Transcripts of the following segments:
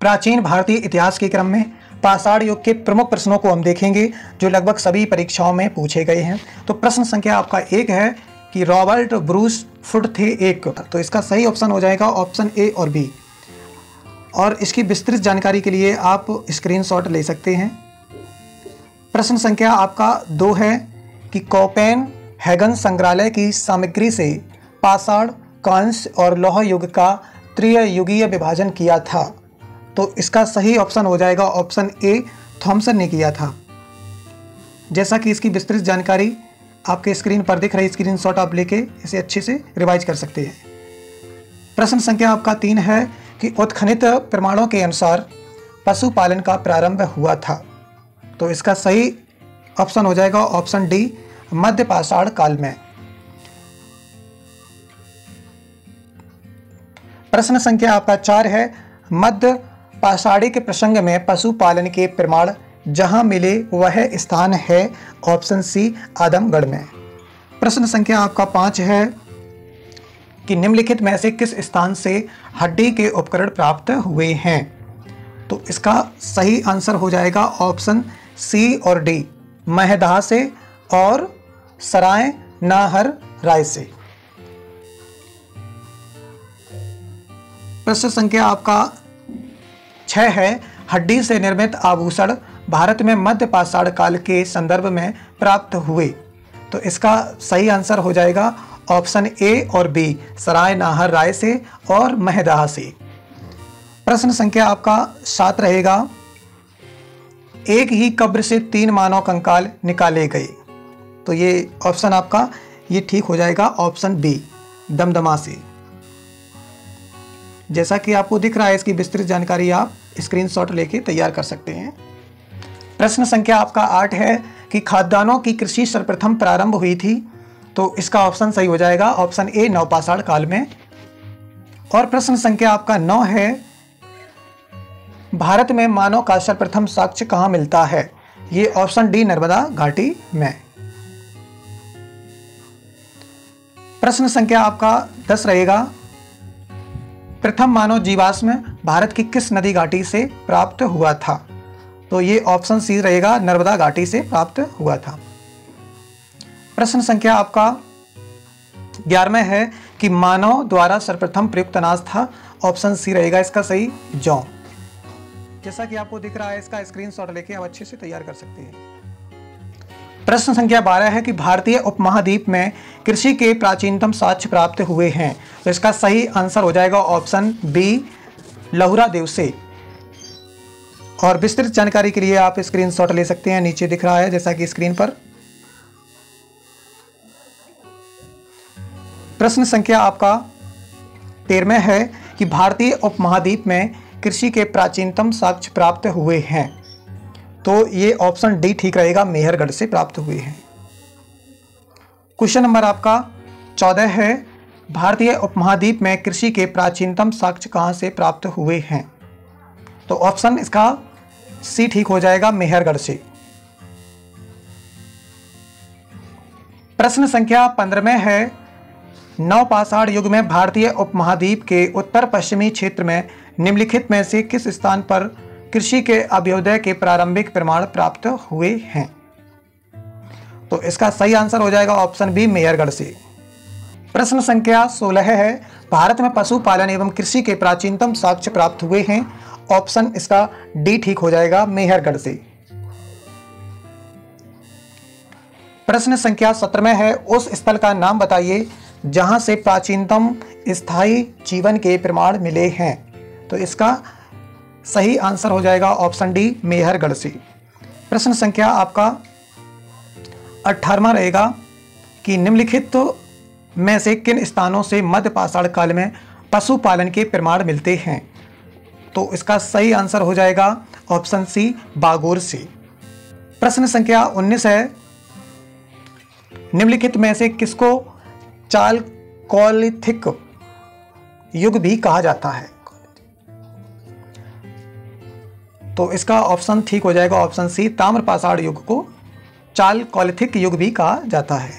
प्राचीन भारतीय इतिहास के क्रम में पाषाण युग के प्रमुख प्रश्नों को हम देखेंगे जो लगभग सभी परीक्षाओं में पूछे गए हैं। तो प्रश्न संख्या आपका 1 है कि रॉबर्ट ब्रूस फुट थे एक, तो इसका सही ऑप्शन हो जाएगा ऑप्शन ए और बी। और इसकी विस्तृत जानकारी के लिए आप स्क्रीनशॉट ले सकते हैं। प्रश्न संख्या आपका 2 है कि कोपेनहेगन संग्रहालय की सामग्री से पाषाण, कांस्य और लौह युग का त्रियुगीय विभाजन किया था, तो इसका सही ऑप्शन हो जाएगा ऑप्शन ए, थॉमसन ने किया था। जैसा कि इसकी विस्तृत जानकारी आपके स्क्रीन पर दिख रही, स्क्रीनशॉट आप लेके इसे अच्छे से रिवाइज कर सकते हैं। प्रश्न संख्या आपका 3 है कि उत्खनित प्रमाणों के अनुसार पशुपालन का प्रारंभ हुआ था, तो इसका सही ऑप्शन हो जाएगा ऑप्शन डी, मध्य पाषाण काल में। प्रश्न संख्या आपका 4 है मध्य पाषाणिक प्रसंग में पशुपालन के प्रमाण जहां मिले वह स्थान है ऑप्शन सी, आदमगढ़ में। प्रश्न संख्या आपका 5 है कि निम्नलिखित में से किस स्थान से हड्डी के उपकरण प्राप्त हुए हैं, तो इसका सही आंसर हो जाएगा ऑप्शन सी और डी, महदाह से और सराय नाहर राय से। प्रश्न संख्या आपका 6 है हड्डी से निर्मित आभूषण भारत में मध्य पाषाण काल के संदर्भ में प्राप्त हुए, तो इसका सही आंसर हो जाएगा ऑप्शन ए और बी, सराय नाहर राय से और महदाह से। प्रश्न संख्या आपका 7 रहेगा एक ही कब्र से 3 मानव कंकाल निकाले गए, तो ये ऑप्शन आपका ये ठीक हो जाएगा ऑप्शन बी, दमदमा से। जैसा कि आपको दिख रहा है, इसकी विस्तृत जानकारी आप स्क्रीनशॉट लेके तैयार कर सकते हैं। प्रश्न संख्या आपका 8 है कि खाद्यान्नों की कृषि सर्वप्रथम प्रारंभ हुई थी, तो इसका ऑप्शन सही हो जाएगा ऑप्शन ए, नवपाषाण काल में। और प्रश्न संख्या आपका 9 है भारत में मानव का सर्वप्रथम साक्ष्य कहां मिलता है, ये ऑप्शन डी, नर्मदा घाटी में। प्रश्न संख्या आपका 10 रहेगा प्रथम मानव जीवाश्म भारत की किस नदी घाटी से प्राप्त हुआ था, तो ये ऑप्शन सी रहेगा, नर्मदा घाटी से प्राप्त हुआ था। प्रश्न संख्या आपका 11 है कि मानव द्वारा सर्वप्रथम प्रयुक्त अनाज था, ऑप्शन सी रहेगा इसका सही, जौ। जैसा कि आपको दिख रहा है, इसका स्क्रीनशॉट लेके आप अच्छे से तैयार कर सकते हैं। प्रश्न संख्या 12 है कि भारतीय उपमहाद्वीप में कृषि के प्राचीनतम साक्ष्य प्राप्त हुए हैं, तो इसका सही आंसर हो जाएगा ऑप्शन बी, लहुरा देव से। और विस्तृत जानकारी के लिए आप स्क्रीनशॉट ले सकते हैं, नीचे दिख रहा है जैसा कि स्क्रीन पर। प्रश्न संख्या आपका 13 है कि भारतीय उपमहाद्वीप में कृषि के प्राचीनतम साक्ष्य प्राप्त हुए हैं, तो ये ऑप्शन डी ठीक रहेगा, मेहरगढ़ से प्राप्त हुए हैं। क्वेश्चन नंबर आपका 14 है भारतीय उपमहाद्वीप में कृषि के प्राचीनतम साक्ष्य कहां से प्राप्त हुए हैं, तो ऑप्शन इसका सी ठीक हो जाएगा, मेहरगढ़ से। प्रश्न संख्या 15 है नवपाषाण युग में भारतीय उपमहाद्वीप के उत्तर पश्चिमी क्षेत्र में निम्नलिखित में से किस स्थान पर कृषि के अभ्युदय के प्रारंभिक प्रमाण प्राप्त हुए हैं, तो इसका सही आंसर हो जाएगा ऑप्शन बी, मेहरगढ़ से। प्रश्न संख्या 16 है भारत में पशुपालन एवं कृषि के प्राचीनतम साक्ष्य प्राप्त हुए हैं, ऑप्शन इसका डी ठीक हो जाएगा, मेहरगढ़ से। प्रश्न संख्या 17 है उस स्थल का नाम बताइए जहां से प्राचीनतम स्थायी जीवन के प्रमाण मिले हैं, तो इसका सही आंसर हो जाएगा ऑप्शन डी, मेहरगढ़ से। प्रश्न संख्या आपका 18वां रहेगा कि निम्नलिखित में से किन स्थानों से मध्य पाषाण काल में पशुपालन के प्रमाण मिलते हैं, तो इसका सही आंसर हो जाएगा ऑप्शन सी, बागोर से। प्रश्न संख्या 19 है निम्नलिखित में से किसको चालकोलिथिक युग भी कहा जाता है, तो इसका ऑप्शन ठीक हो जाएगा ऑप्शन सी, ताम्रपाषाण युग को चालकोलिथिक युग भी कहा जाता है।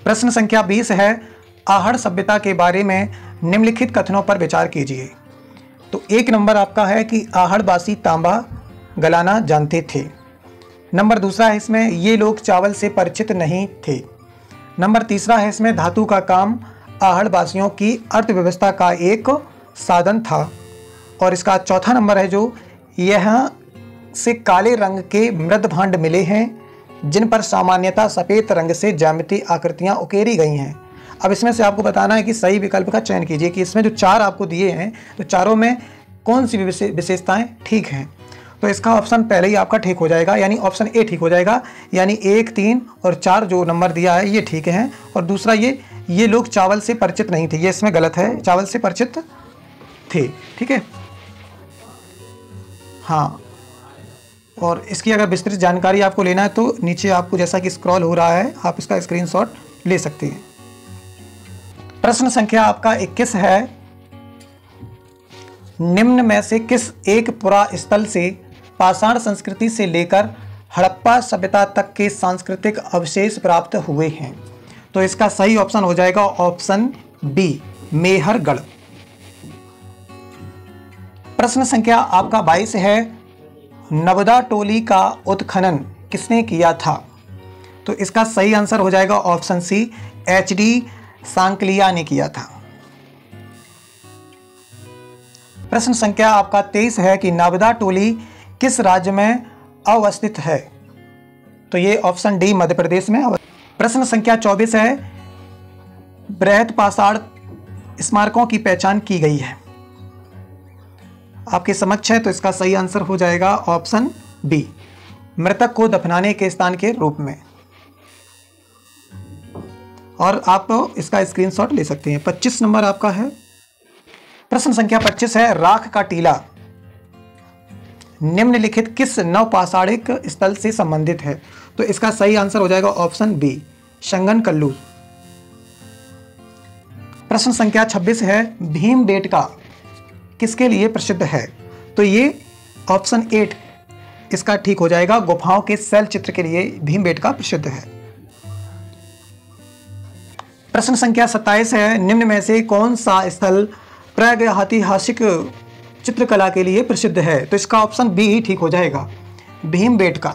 प्रश्न संख्या 20 है आहड़ सभ्यता के बारे में निम्नलिखित कथनों पर विचार कीजिए। तो 1 नंबर आपका है कि आहड़बासी तांबा गलाना जानते थे। नंबर दूसरा है इसमें ये लोग चावल से परिचित नहीं थे। नंबर तीसरा है इसमें धातु का काम आहड़बासियों की अर्थव्यवस्था का एक साधन था। और इसका चौथा नंबर है जो यहाँ से काले रंग के मृद भांड मिले हैं जिन पर सामान्यतः सफ़ेद रंग से ज्यामितीय आकृतियाँ उकेरी गई हैं। अब इसमें से आपको बताना है कि सही विकल्प का चयन कीजिए कि इसमें जो 4 आपको दिए हैं तो चारों में कौन सी विशेषताएं ठीक हैं। तो इसका ऑप्शन पहले ही आपका ठीक हो जाएगा, यानी ऑप्शन ए ठीक हो जाएगा, यानी 1, 3 और 4 जो नंबर दिया है ये ठीक हैं। और दूसरा ये लोग चावल से परिचित नहीं थे, ये इसमें गलत है, चावल से परिचित थे। ठीक है, हाँ। और इसकी अगर विस्तृत जानकारी आपको लेना है तो नीचे आपको जैसा कि स्क्रॉल हो रहा है आप इसका स्क्रीनशॉट ले सकते हैं। प्रश्न संख्या आपका 21 है, निम्न में से किस एक पुरा स्थल से पाषाण संस्कृति से लेकर हड़प्पा सभ्यता तक के सांस्कृतिक अवशेष प्राप्त हुए हैं। तो इसका सही ऑप्शन हो जाएगा ऑप्शन बी, मेहरगढ़। प्रश्न संख्या आपका 22 है, नवदा टोली का उत्खनन किसने किया था। तो इसका सही आंसर हो जाएगा ऑप्शन सी, एच.डी. सांकलिया ने किया था। प्रश्न संख्या आपका 23 है कि नवदा टोली किस राज्य में अवस्थित है। तो ये ऑप्शन डी, मध्य प्रदेश में। प्रश्न संख्या 24 है, बृहत पाषाण स्मारकों की पहचान की गई है, आपके समक्ष है। तो इसका सही आंसर हो जाएगा ऑप्शन बी, मृतक को दफनाने के स्थान के रूप में। और आप इसका स्क्रीनशॉट ले सकते हैं। 25 नंबर आपका है। प्रश्न संख्या 25 है, राख का टीला निम्नलिखित किस नवपाषाणिक स्थल से संबंधित है। तो इसका सही आंसर हो जाएगा ऑप्शन बी, संगनकल्लू। प्रश्न संख्या 26 है, भीमबेटका किसके लिए प्रसिद्ध है। तो ये ऑप्शन 8 इसका ठीक हो जाएगा, गुफाओं के शैल चित्र के लिए भीमबेटका प्रसिद्ध है। प्रश्न संख्या 27 है, निम्न में से कौन सा स्थल प्रागैतिहासिक चित्रकला के लिए प्रसिद्ध है। तो इसका ऑप्शन बी ही ठीक हो जाएगा, भीमबेटका।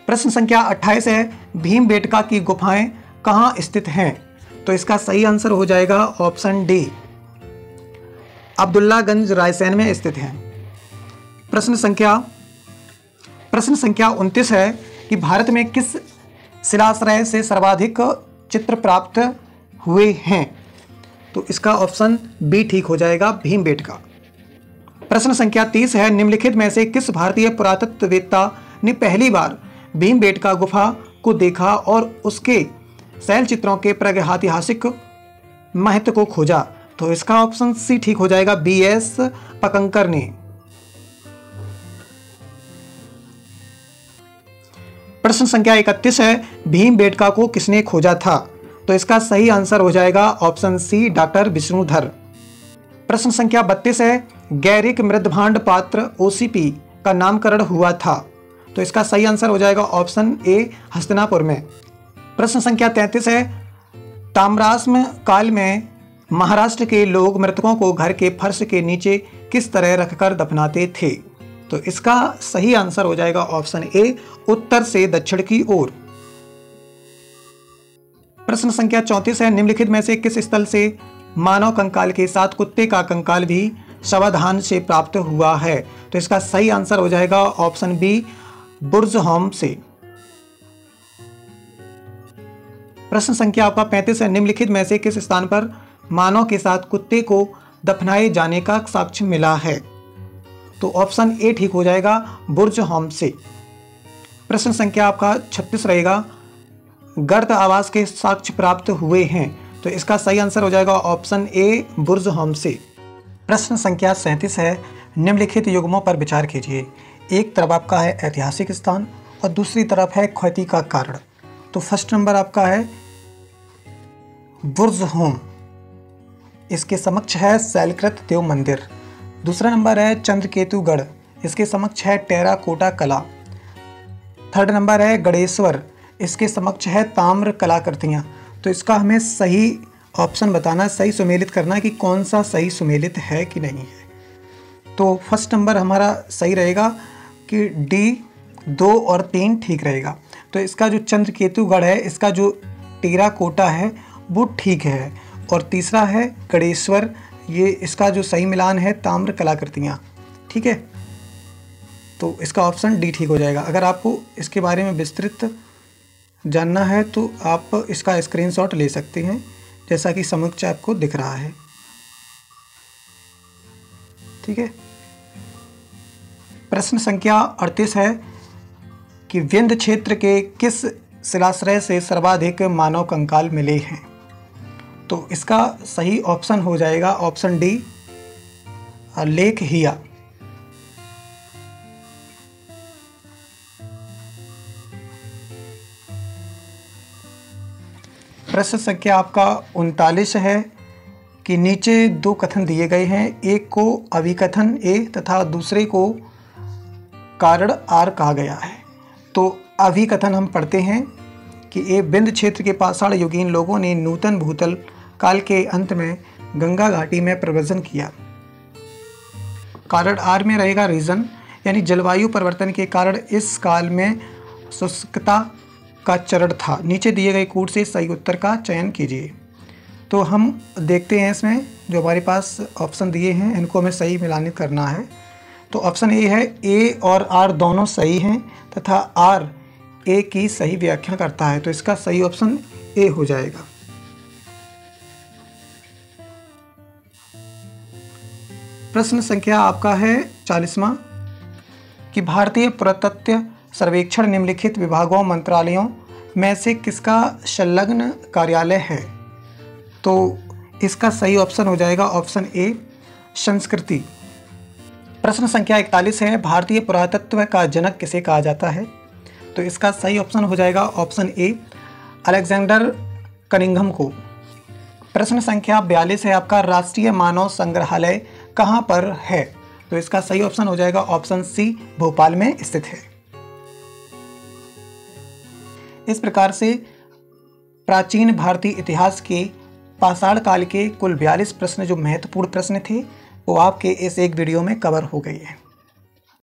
प्रश्न संख्या 28 है, भीमबेटका की गुफाएं कहाँ स्थित हैं। तो इसका सही आंसर हो जाएगा ऑप्शन डी, अब्दुल्लागंज रायसेन में स्थित हैं। प्रश्न संख्या 29 है कि भारत में किस शिलाश्रय से सर्वाधिक चित्र प्राप्त हुए हैं। तो इसका ऑप्शन बी ठीक हो जाएगा, भीमबेटका। प्रश्न संख्या 30 है, निम्नलिखित में से किस भारतीय पुरातत्ववेत्ता ने पहली बार भीमबेटका गुफा को देखा और उसके शैल चित्रों के प्रागैतिहासिक महत्व को खोजा। तो इसका ऑप्शन सी ठीक हो जाएगा, बी.एस. पकंकर ने। प्रश्न संख्या 31 है, भीमबेटका को किसने खोजा था। तो इसका सही आंसर हो जाएगा ऑप्शन सी, डॉक्टर विष्णुधर। प्रश्न संख्या 32 है, गैरिक मृदभांड पात्र ओसीपी का नामकरण हुआ था। तो इसका सही आंसर हो जाएगा ऑप्शन ए, हस्तिनापुर में। प्रश्न संख्या 33 है, ताम्राश्म काल में महाराष्ट्र के लोग मृतकों को घर के फर्श के नीचे किस तरह रखकर दफनाते थे। तो इसका सही आंसर हो जाएगा ऑप्शन ए, उत्तर से दक्षिण की ओर। प्रश्न संख्या 34 है, निम्नलिखित में से किस स्थल से मानव कंकाल के साथ कुत्ते का कंकाल भी शवाधान से प्राप्त हुआ है। तो इसका सही आंसर हो जाएगा ऑप्शन बी, बुर्जहोम से। प्रश्न संख्या आपका 35 है, निम्नलिखित में से किस स्थान पर मानव के साथ कुत्ते को दफनाए जाने का साक्ष्य मिला है। तो ऑप्शन ए ठीक हो जाएगा, बुर्जहोम से। प्रश्न संख्या आपका 36 रहेगा, गर्त आवास के साक्ष्य प्राप्त हुए हैं। तो इसका सही आंसर हो जाएगा ऑप्शन ए, बुर्जहोम से। प्रश्न संख्या 37 है, निम्नलिखित युग्मों पर विचार कीजिए। एक तरफ आपका है ऐतिहासिक स्थान और दूसरी तरफ है क्षति का कारण। तो फर्स्ट नंबर आपका है बुर्जहोम, इसके समक्ष है शैलकृत देव मंदिर। दूसरा नंबर है चंद्रकेतुगढ़, इसके समक्ष है टेराकोटा कला। थर्ड नंबर है गणेश्वर, इसके समक्ष है ताम्र कलाकृतियाँ। तो इसका हमें सही ऑप्शन बताना, सही सुमेलित करना कि कौन सा सही सुमेलित है कि नहीं है। तो फर्स्ट नंबर हमारा सही रहेगा कि डी 2 और 3 ठीक रहेगा। तो इसका जो चंद्रकेतुगढ़ है, इसका जो टेराकोटा है वो ठीक है। और तीसरा है गणेश्वर, ये इसका जो सही मिलान है ताम्र कलाकृतियाँ, ठीक है। तो इसका ऑप्शन डी ठीक हो जाएगा। अगर आपको इसके बारे में विस्तृत जानना है तो आप इसका स्क्रीनशॉट ले सकते हैं, जैसा कि समक्ष आपको दिख रहा है, ठीक है। प्रश्न संख्या 38 है कि विंध्य क्षेत्र के किस शिलाश्रय से सर्वाधिक मानव कंकाल मिले हैं। तो इसका सही ऑप्शन हो जाएगा ऑप्शन डी, लेक हिया। प्रश्न संख्या आपका 39 है कि नीचे 2 कथन दिए गए हैं, एक को अभिकथन ए तथा दूसरे को कारण आर कहा गया है। तो अभिकथन हम पढ़ते हैं कि ए विंध्य क्षेत्र के पाषाण युगीन लोगों ने नूतन भूतल काल के अंत में गंगा घाटी में प्रव्रजन किया। कारण आर में रहेगा रीजन, यानी जलवायु परिवर्तन के कारण इस काल में शुष्कता का चरण था। नीचे दिए गए कूट से सही उत्तर का चयन कीजिए। तो हम देखते हैं इसमें जो हमारे पास ऑप्शन दिए हैं इनको हमें सही मिलानित करना है। तो ऑप्शन ए है, ए और आर दोनों सही हैं तथा आर ए की सही व्याख्या करता है। तो इसका सही ऑप्शन ए हो जाएगा। प्रश्न संख्या आपका है 40वां कि भारतीय पुरातत्व सर्वेक्षण निम्नलिखित विभागों मंत्रालयों में से किसका संलग्न कार्यालय है। तो इसका सही ऑप्शन हो जाएगा ऑप्शन ए, संस्कृति। प्रश्न संख्या 41 है, भारतीय पुरातत्व का जनक किसे कहा जाता है। तो इसका सही ऑप्शन हो जाएगा ऑप्शन ए, अलेक्जेंडर कनिंघम को। प्रश्न संख्या 42 है आपका, राष्ट्रीय मानव संग्रहालय कहाँ पर है। तो इसका सही ऑप्शन हो जाएगा ऑप्शन सी, भोपाल में स्थित है। इस प्रकार से प्राचीन भारतीय इतिहास के पाषाण काल के कुल 42 प्रश्न जो महत्वपूर्ण प्रश्न थे वो आपके इस एक वीडियो में कवर हो गए हैं।